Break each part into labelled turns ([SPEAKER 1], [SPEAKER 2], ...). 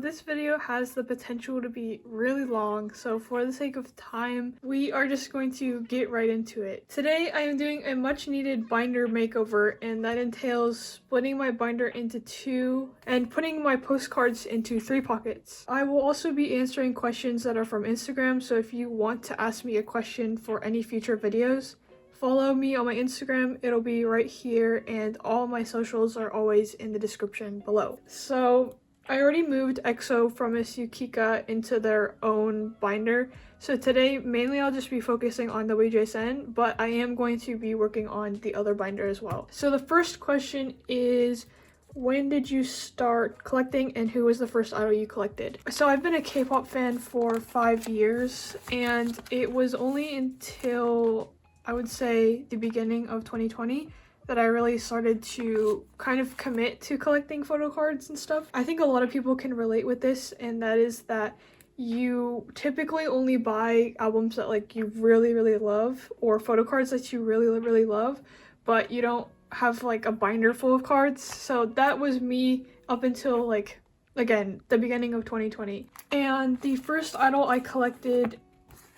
[SPEAKER 1] this video has the potential to be really long, so for the sake of time, we are just going to get right into it. Today, I am doing a much needed binder makeover, and that entails splitting my binder into two and putting my postcards into 3 pockets. I will also be answering questions that are from Instagram, so if you want to ask me a question for any future videos, follow me on my Instagram, it'll be right here, and all my socials are always in the description below. So I already moved EXO from Miss Yukika into their own binder, so today mainly I'll just be focusing on WJSN, but I am going to be working on the other binder as well. So the first question is, when did you start collecting and who was the first idol you collected? So I've been a K-pop fan for 5 years, and it was only until I would say the beginning of 2020 that I really started to kind of commit to collecting photo cards and stuff. I think a lot of people can relate with this, and that is that you typically only buy albums that like you really love, or photo cards that you really love, but you don't have like a binder full of cards. So that was me up until like, again, the beginning of 2020. And the first idol I collected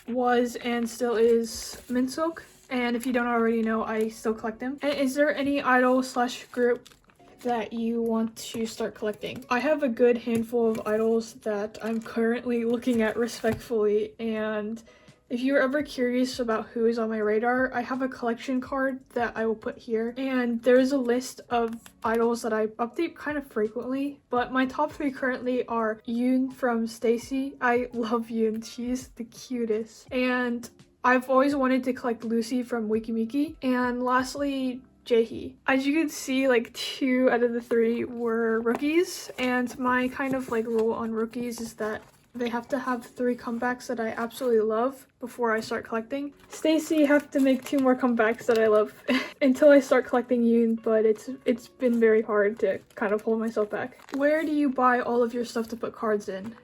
[SPEAKER 1] was and still is Minseok. And if you don't already know, I still collect them. And is there any idol slash group that you want to start collecting? I have a good handful of idols that I'm currently looking at respectfully, and if you're ever curious about who is on my radar, I have a collection card that I will put here, and there's a list of idols that I update kind of frequently, but my top 3 currently are Yoon from STAYC. I love Yoon, she's the cutest, and I've always wanted to collect Lucy from Wikimiki, and lastly, Jaehee. As you can see, like 2 out of the 3 were rookies, and my kind of like rule on rookies is that they have to have 3 comebacks that I absolutely love before I start collecting. STAYC have to make 2 more comebacks that I love until I start collecting Yoon, but it's been very hard to kind of hold myself back. Where do you buy all of your stuff to put cards in?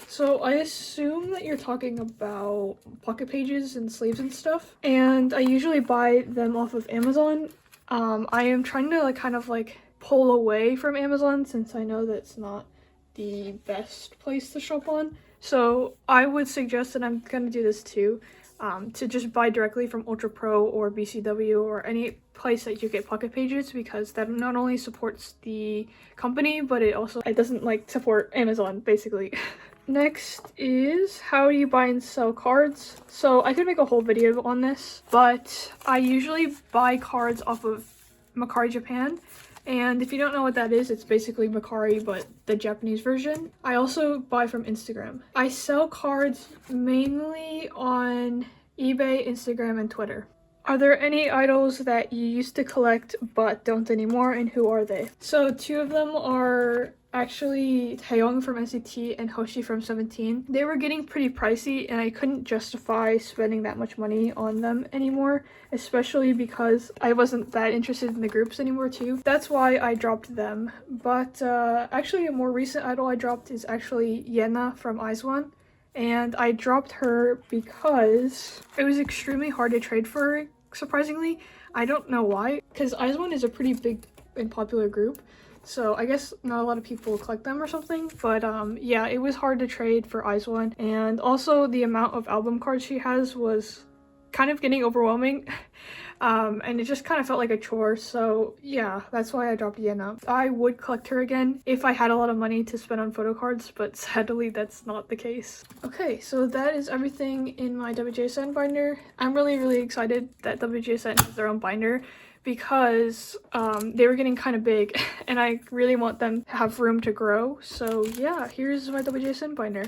[SPEAKER 1] So I assume that you're talking about pocket pages and sleeves and stuff, and I usually buy them off of Amazon. I am trying to like kind of like pull away from Amazon since I know that's not the best place to shop on. So I would suggest, and I'm gonna do this too, to just buy directly from Ultra Pro or BCW or any place that you get pocket pages, because that not only supports the company, but it doesn't like support Amazon basically. Next is, how do you buy and sell cards? So I could make a whole video on this, but I usually buy cards off of Mercari Japan. And if you don't know what that is, it's basically Mercari, but the Japanese version. I also buy from Instagram. I sell cards mainly on eBay, Instagram, and Twitter. Are there any idols that you used to collect but don't anymore, and who are they? So 2 of them are actually Taeyong from NCT and Hoshi from 17. They were getting pretty pricey, and I couldn't justify spending that much money on them anymore, especially because I wasn't that interested in the groups anymore too. That's why I dropped them. But actually a more recent idol I dropped is actually Yena from IZ*ONE, and I dropped her because it was extremely hard to trade for her, surprisingly. I don't know why, because IZ*ONE is a pretty big and popular group, so I guess not a lot of people collect them or something, but yeah, it was hard to trade for IZ*ONE, and also the amount of album cards she has was kind of getting overwhelming. And it just kind of felt like a chore, so yeah, that's why I dropped Yena. I would collect her again if I had a lot of money to spend on photo cards, but sadly that's not the case. Okay, so that is everything in my WJSN binder. I'm really excited that WJSN has their own binder, because they were getting kind of big and I really want them to have room to grow. So yeah, here's my WJSN binder.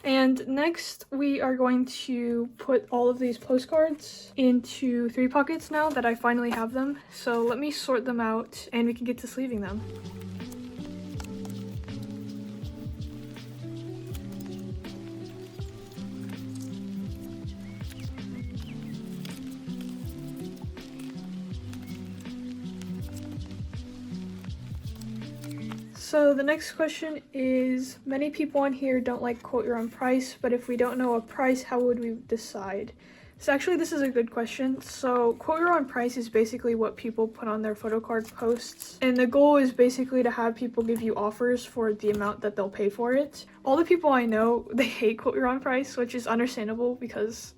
[SPEAKER 1] And next we are going to put all of these postcards into 3 pockets now that I finally have them. So let me sort them out and we can get to sleeving them. So the next question is, many people on here don't like quote your own price, but if we don't know a price, how would we decide? So actually, this is a good question. So quote your own price is basically what people put on their photo card posts. And the goal is basically to have people give you offers for the amount that they'll pay for it. All the people I know, they hate quote your own price, which is understandable because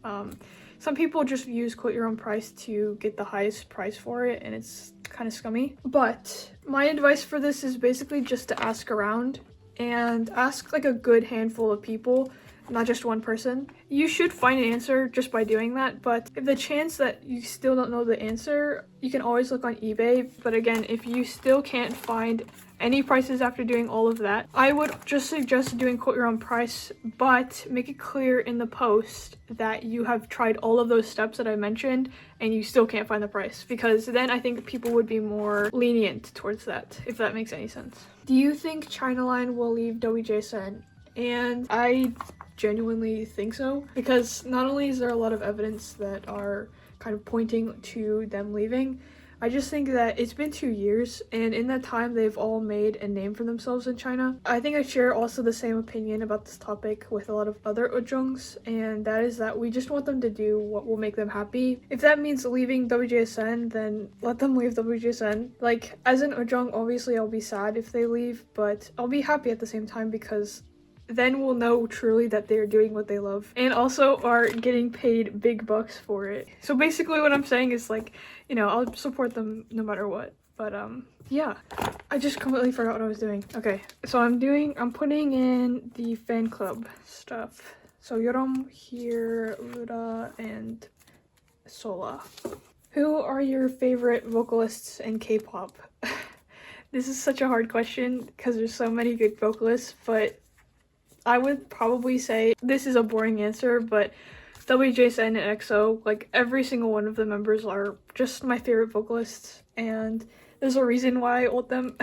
[SPEAKER 1] some people just use quote your own price to get the highest price for it, and it's kind of scummy. But my advice for this is basically just to ask around and ask like a good handful of people, not just one person. You should find an answer just by doing that, but if the chance that you still don't know the answer, you can always look on eBay. But again, if you still can't find any prices after doing all of that, I would just suggest doing quote your own price, but make it clear in the post that you have tried all of those steps that I mentioned and you still can't find the price, because then I think people would be more lenient towards that, if that makes any sense. Do you think China Line will leave WJSN? And I genuinely think so, because not only is there a lot of evidence that are kind of pointing to them leaving, I just think that it's been 2 years, and in that time they've all made a name for themselves in China. I think I share also the same opinion about this topic with a lot of other Ojungs, and that is that we just want them to do what will make them happy. If that means leaving WJSN, then let them leave WJSN. Like, as an Ojung, obviously I'll be sad if they leave, but I'll be happy at the same time, because then we'll know truly that they're doing what they love and also are getting paid big bucks for it. So basically what I'm saying is, like, you know, I'll support them no matter what. But yeah, I just completely forgot what I was doing. Okay, so I'm putting in the fan club stuff. So Yoram, here, Lura, and Sola. Who are your favorite vocalists in K-pop? This is such a hard question because there's so many good vocalists, but I would probably say, this is a boring answer, but WJSN and EXO, like every single one of the members are just my favorite vocalists, and there's a reason why I hold them.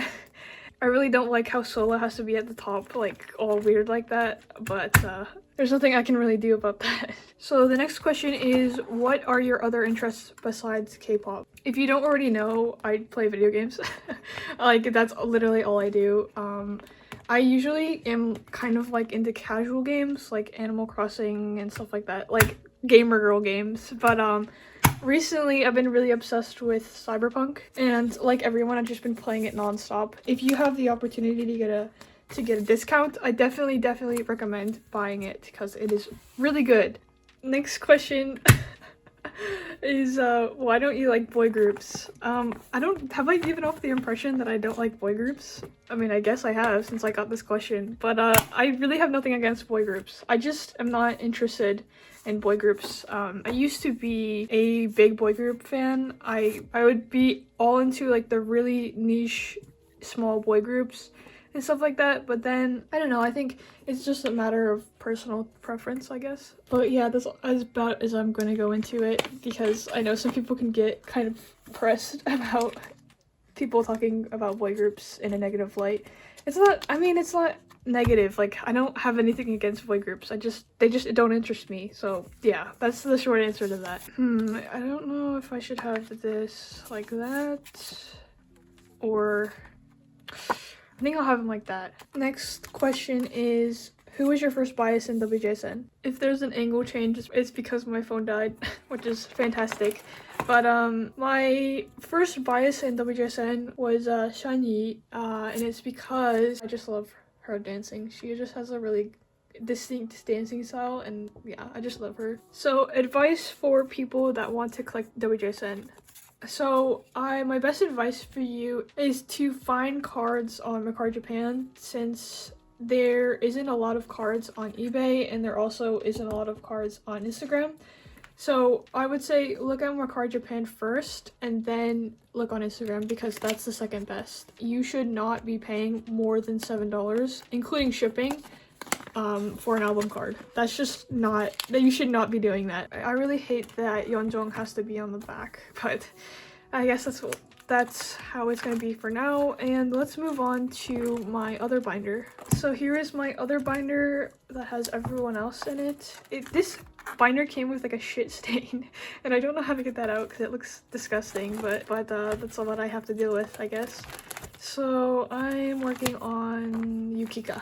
[SPEAKER 1] I really don't like how Sola has to be at the top, like all weird like that, but there's nothing I can really do about that. So the next question is, what are your other interests besides K-pop? If you don't already know, I play video games. Like, that's literally all I do. I usually am kind of like into casual games like Animal Crossing and stuff like that, like gamer girl games, but recently I've been really obsessed with Cyberpunk, and like everyone, I've just been playing it non-stop. If you have the opportunity to get a discount, I definitely recommend buying it because it is really good. Next question is why don't you like boy groups? Have I given off the impression that I don't like boy groups? I mean, I guess I have since I got this question, but I really have nothing against boy groups. I just am not interested in boy groups. I used to be a big boy group fan. I would be all into like the really niche small boy groups and stuff like that, but then I don't know, I think it's just a matter of personal preference, I guess. But yeah, that's as about as I'm gonna go into it, because I know some people can get kind of pressed about people talking about boy groups in a negative light. It's not negative, like I don't have anything against boy groups, they just don't interest me. So yeah, that's the short answer to that. I don't know if I should have this like that, or I think I'll have them like that. Next question is, who was your first bias in WJSN? If there's an angle change, it's because my phone died, which is fantastic. But my first bias in WJSN was Shani, and it's because I just love her dancing. She just has a really distinct dancing style, and yeah, I just love her. So advice for people that want to collect WJSN. So my best advice for you is to find cards on Mercari Japan, since there isn't a lot of cards on eBay and there also isn't a lot of cards on Instagram. So I would say look at Mercari Japan first and then look on Instagram, because that's the second best. You should not be paying more than $7, including shipping, for an album card. That's just not, that you should not be doing that. I really hate that Yeonjong has to be on the back, but I guess that's how it's gonna be for now. And let's move on to my other binder. So here is my other binder that has everyone else in it. This binder came with like a shit stain, and I don't know how to get that out because it looks disgusting, but that's all that I have to deal with, I guess. So I'm working on Yukika.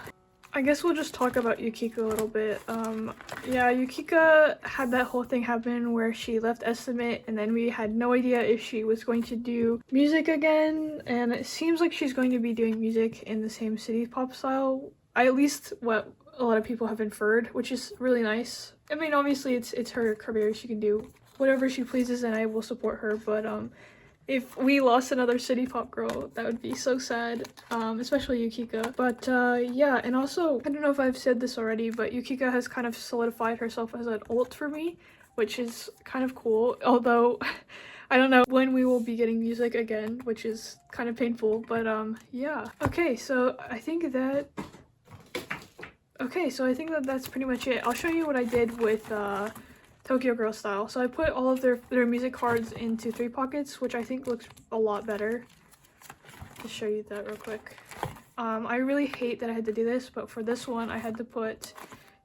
[SPEAKER 1] I guess we'll just talk about Yukika a little bit. Yeah, Yukika had that whole thing happen where she left Estimate, and then we had no idea if she was going to do music again, and it seems like she's going to be doing music in the same city pop style, at least what a lot of people have inferred, which is really nice. I mean, obviously it's her career, she can do whatever she pleases, and I will support her, but if we lost another city pop girl, that would be so sad, especially Yukika. But yeah, and also, I don't know if I've said this already, but Yukika has kind of solidified herself as an ult for me, which is kind of cool, although I don't know when we will be getting music again, which is kind of painful, but yeah. Okay, so I think that's pretty much it. I'll show you what I did with Tokyo Girl style. So I put all of their music cards into 3 pockets, which I think looks a lot better. I'll show you that real quick. I really hate that I had to do this, but for this one I had to put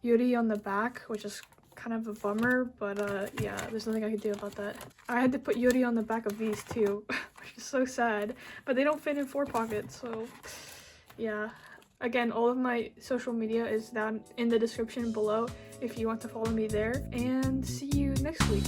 [SPEAKER 1] Yuri on the back, which is kind of a bummer, but yeah, there's nothing I could do about that. I had to put Yuri on the back of these too, which is so sad, but they don't fit in 4 pockets, so yeah. Again, all of my social media is down in the description below if you want to follow me there, and see you next week.